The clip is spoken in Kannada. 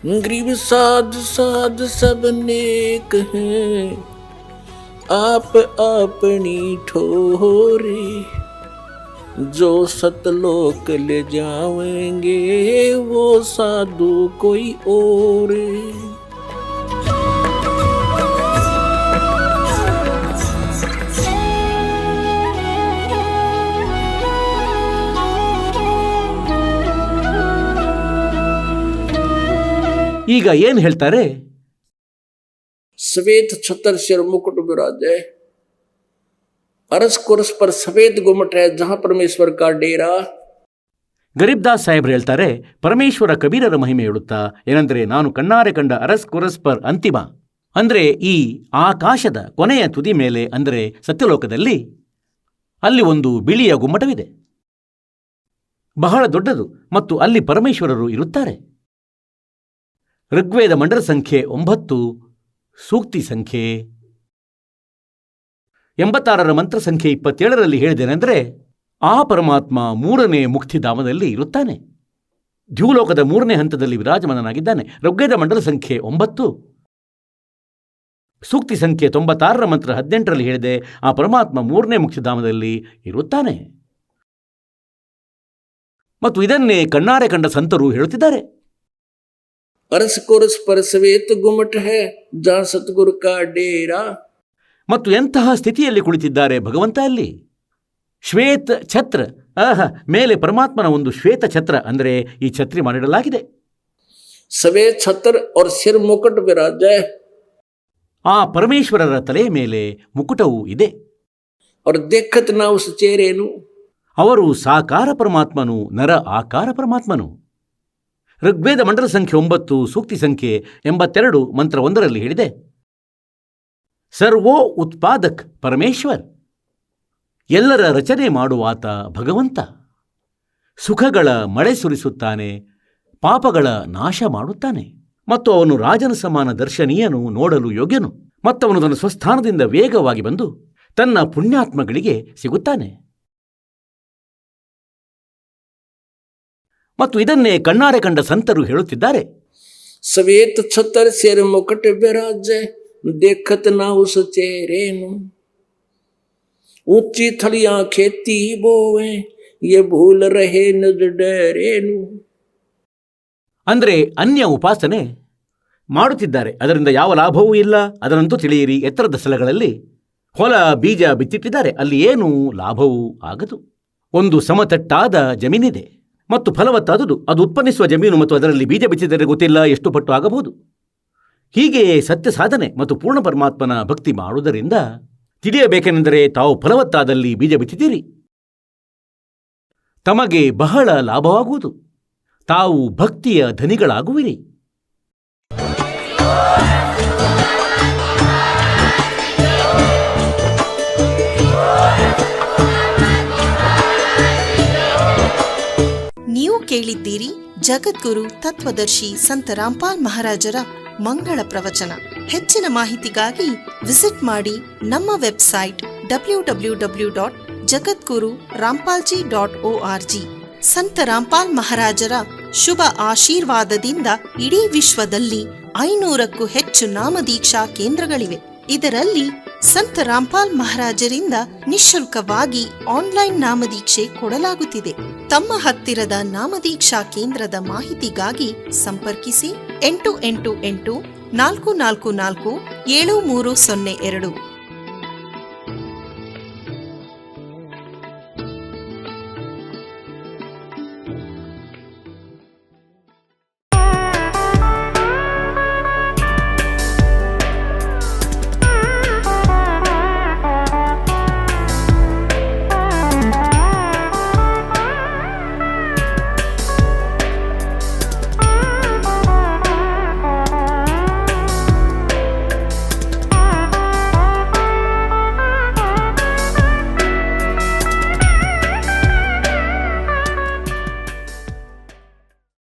गरीब साध साध सब नेक हैं, आप अपनी ठोरी, जो सतलोक ले जावेंगे वो साधु कोई और। ಈಗ ಏನ್ ಹೇಳ್ತಾರೆ? सफेद छतर सिर मुकुट विराजे, अरस कुरस पर सफेद गुमट है जहां परमेश्वर का डेरा। ಗರೀಬ್ ದಾಸ್ ಸಾಹೇಬ್ರು ಹೇಳ್ತಾರೆ, ಪರಮೇಶ್ವರ ಕಬೀರರ ಮಹಿಮೆ ಹೇಳುತ್ತಾ ಏನಂದ್ರೆ, ನಾನು ಕಣ್ಣಾರೆ ಕಂಡ ಅರಸ್ ಕುರಸ್ ಪರ್ ಅಂತಿಮ ಅಂದ್ರೆ ಈ ಆಕಾಶದ ಕೊನೆಯ ತುದಿ ಮೇಲೆ ಅಂದರೆ ಸತ್ಯಲೋಕದಲ್ಲಿ ಅಲ್ಲಿ ಒಂದು ಬಿಳಿಯ ಗುಮ್ಮಟವಿದೆ, ಬಹಳ ದೊಡ್ಡದು, ಮತ್ತು ಅಲ್ಲಿ ಪರಮೇಶ್ವರರು ಇರುತ್ತಾರೆ. ಋಗ್ವೇದ ಮಂಡಲ ಸಂಖ್ಯೆ 9 ಸೂಕ್ತಿ ಸಂಖ್ಯೆ 86ರ ಮಂತ್ರ ಸಂಖ್ಯೆ 27ರಲ್ಲಿ ಹೇಳಿದೇನೆಂದರೆ, ಆ ಪರಮಾತ್ಮ 3ನೇ ಮುಕ್ತಿಧಾಮದಲ್ಲಿ ಇರುತ್ತಾನೆ, ದ್ಯೂಲೋಕದ 3ನೇ ಹಂತದಲ್ಲಿ ವಿರಾಜಮಾನನಾಗಿದ್ದಾನೆ. ಋಗ್ವೇದ ಮಂಡಲ ಸಂಖ್ಯೆ 9 ಸೂಕ್ತಿ ಸಂಖ್ಯೆ 96ರ ಮಂತ್ರ 18ರಲ್ಲಿ ಹೇಳಿದೆ, ಆ ಪರಮಾತ್ಮ 3ನೇ ಮುಕ್ತಿಧಾಮದಲ್ಲಿ ಇರುತ್ತಾನೆ. ಮತ್ತು ಇದನ್ನೇ ಕಣ್ಣಾರೆ ಕಂಡ ಸಂತರು ಹೇಳುತ್ತಿದ್ದಾರೆ. अरस कुरस पर सफेद गुमट है जहां सतगुरु का डेरा. ಮತ್ತು ಎಂತಹ ಸ್ಥಿತಿಯಲ್ಲಿ ಕುಳಿತಿದ್ದಾರೆ ಭಗವಂತ ಅಲ್ಲಿ. ಶ್ವೇತ ಛತ್ರ, ಮೇಲೆ ಪರಮಾತ್ಮನ ಒಂದು ಶ್ವೇತ ಛತ್ರ ಅಂದರೆ ಈ ಛತ್ರಿ ಮಾಡಿಡಲಾಗಿದೆ. सफेद छत्र और सिर मुकुट विराजे, ಆ ಪರಮೇಶ್ವರರ ತಲೆಯ ಮೇಲೆ ಮುಕುಟವೂ ಇದೆ. और देखत ना उस चेहरेनु, ಅವರು ಸಾಕಾರ ಪರಮಾತ್ಮನು, ನರ ಆಕಾರ ಪರಮಾತ್ಮನು. ಋಗ್ವೇದ ಮಂಡಲ ಸಂಖ್ಯೆ 9 ಸೂಕ್ತಿ ಸಂಖ್ಯೆ 82 ಮಂತ್ರ 1ರಲ್ಲಿ ಹೇಳಿದೆ, ಸರ್ವೋ ಉತ್ಪಾದಕ್ ಪರಮೇಶ್ವರ್, ಎಲ್ಲರ ರಚನೆ ಮಾಡುವಾತ ಭಗವಂತ, ಸುಖಗಳ ಮಳೆ ಸುರಿಸುತ್ತಾನೆ, ಪಾಪಗಳ ನಾಶ ಮಾಡುತ್ತಾನೆ, ಮತ್ತು ಅವನು ರಾಜನ ಸಮಾನ ದರ್ಶನೀಯನು, ನೋಡಲು ಯೋಗ್ಯನು, ಮತ್ತವನು ತನ್ನ ಸ್ವಸ್ಥಾನದಿಂದ ವೇಗವಾಗಿ ಬಂದು ತನ್ನ ಪುಣ್ಯಾತ್ಮಗಳಿಗೆ ಸಿಗುತ್ತಾನೆ. ಮತ್ತು ಇದನ್ನೇ ಕಣ್ಣಾರೆ ಕಂಡ ಸಂತರು ಹೇಳುತ್ತಿದ್ದಾರೆ. सफेद छतर सिर मुकुट विराजे, देखत ना उस चेहरेनु, ऊंची थलियां खेती बोवे, ये भूल रहे निज डेरेनु. ಅಂದ್ರೆ ಅನ್ಯ ಉಪಾಸನೆ ಮಾಡುತ್ತಿದ್ದಾರೆ, ಅದರಿಂದ ಯಾವ ಲಾಭವೂ ಇಲ್ಲ, ಅದರಂತೂ ತಿಳಿಯಿರಿ. ಎತ್ತರದ ಸ್ಥಳಗಳಲ್ಲಿ ಹೊಲ ಬೀಜ ಬಿತ್ತಿಟ್ಟಿದ್ದಾರೆ, ಅಲ್ಲಿ ಏನೂ ಲಾಭವೂ ಆಗದು. ಒಂದು ಸಮತಟ್ಟಾದ ಜಮೀನಿದೆ ಮತ್ತು ಫಲವತ್ತಾದುದು, ಅದು ಉತ್ಪನ್ನಿಸುವ ಜಮೀನು, ಮತ್ತು ಅದರಲ್ಲಿ ಬೀಜ ಬಿತ್ತಿದರೆ ಗೊತ್ತಿಲ್ಲ ಎಷ್ಟು ಪಟ್ಟು ಆಗಬಹುದು. ಹೀಗೆಯೇ ಸತ್ಯ ಸಾಧನೆ ಮತ್ತು ಪೂರ್ಣ ಪರಮಾತ್ಮನ ಭಕ್ತಿ ಮಾಡುವುದರಿಂದ ತಿಳಿಯಬೇಕೆಂದರೆ, ತಾವು ಫಲವತ್ತಾದಲ್ಲಿ ಬೀಜ ಬಿತ್ತಿದ್ದೀರಿ, ತಮಗೆ ಬಹಳ ಲಾಭವಾಗುವುದು, ತಾವು ಭಕ್ತಿಯ ಧನಿಗಳಾಗುವಿರಿ. ನೀವು ಕೇಳಿದ್ದೀರಿ ಜಗದ್ಗುರು ತತ್ವದರ್ಶಿ ಸಂತ ರಾಮ್ಪಾಲ್ ಮಹಾರಾಜರ ಮಂಗಳ ಪ್ರವಚನ. ಹೆಚ್ಚಿನ ಮಾಹಿತಿಗಾಗಿ ವಿಸಿಟ್ ಮಾಡಿ ನಮ್ಮ ವೆಬ್ಸೈಟ್ www.jagadguru-rampalji.org. ಸಂತ ರಾಮ್ಪಾಲ್ ಮಹಾರಾಜರ ಶುಭ ಆಶೀರ್ವಾದದಿಂದ ಇಡೀ ವಿಶ್ವದಲ್ಲಿ 500ಕ್ಕೂ ಹೆಚ್ಚು ನಾಮದೀಕ್ಷಾ ಕೇಂದ್ರಗಳಿವೆ. ಇದರಲ್ಲಿ ಸಂತ ರಾಮ್ಪಾಲ್ ಮಹಾರಾಜರಿಂದ ನಿಶುಲ್ಕವಾಗಿ ಆನ್ಲೈನ್ ನಾಮದೀಕ್ಷೆ ಕೊಡಲಾಗುತ್ತಿದೆ. ತಮ್ಮ ಹತ್ತಿರದ ನಾಮದೀಕ್ಷಾ ಕೇಂದ್ರದ ಮಾಹಿತಿಗಾಗಿ ಸಂಪರ್ಕಿಸಿ 888 444 7302.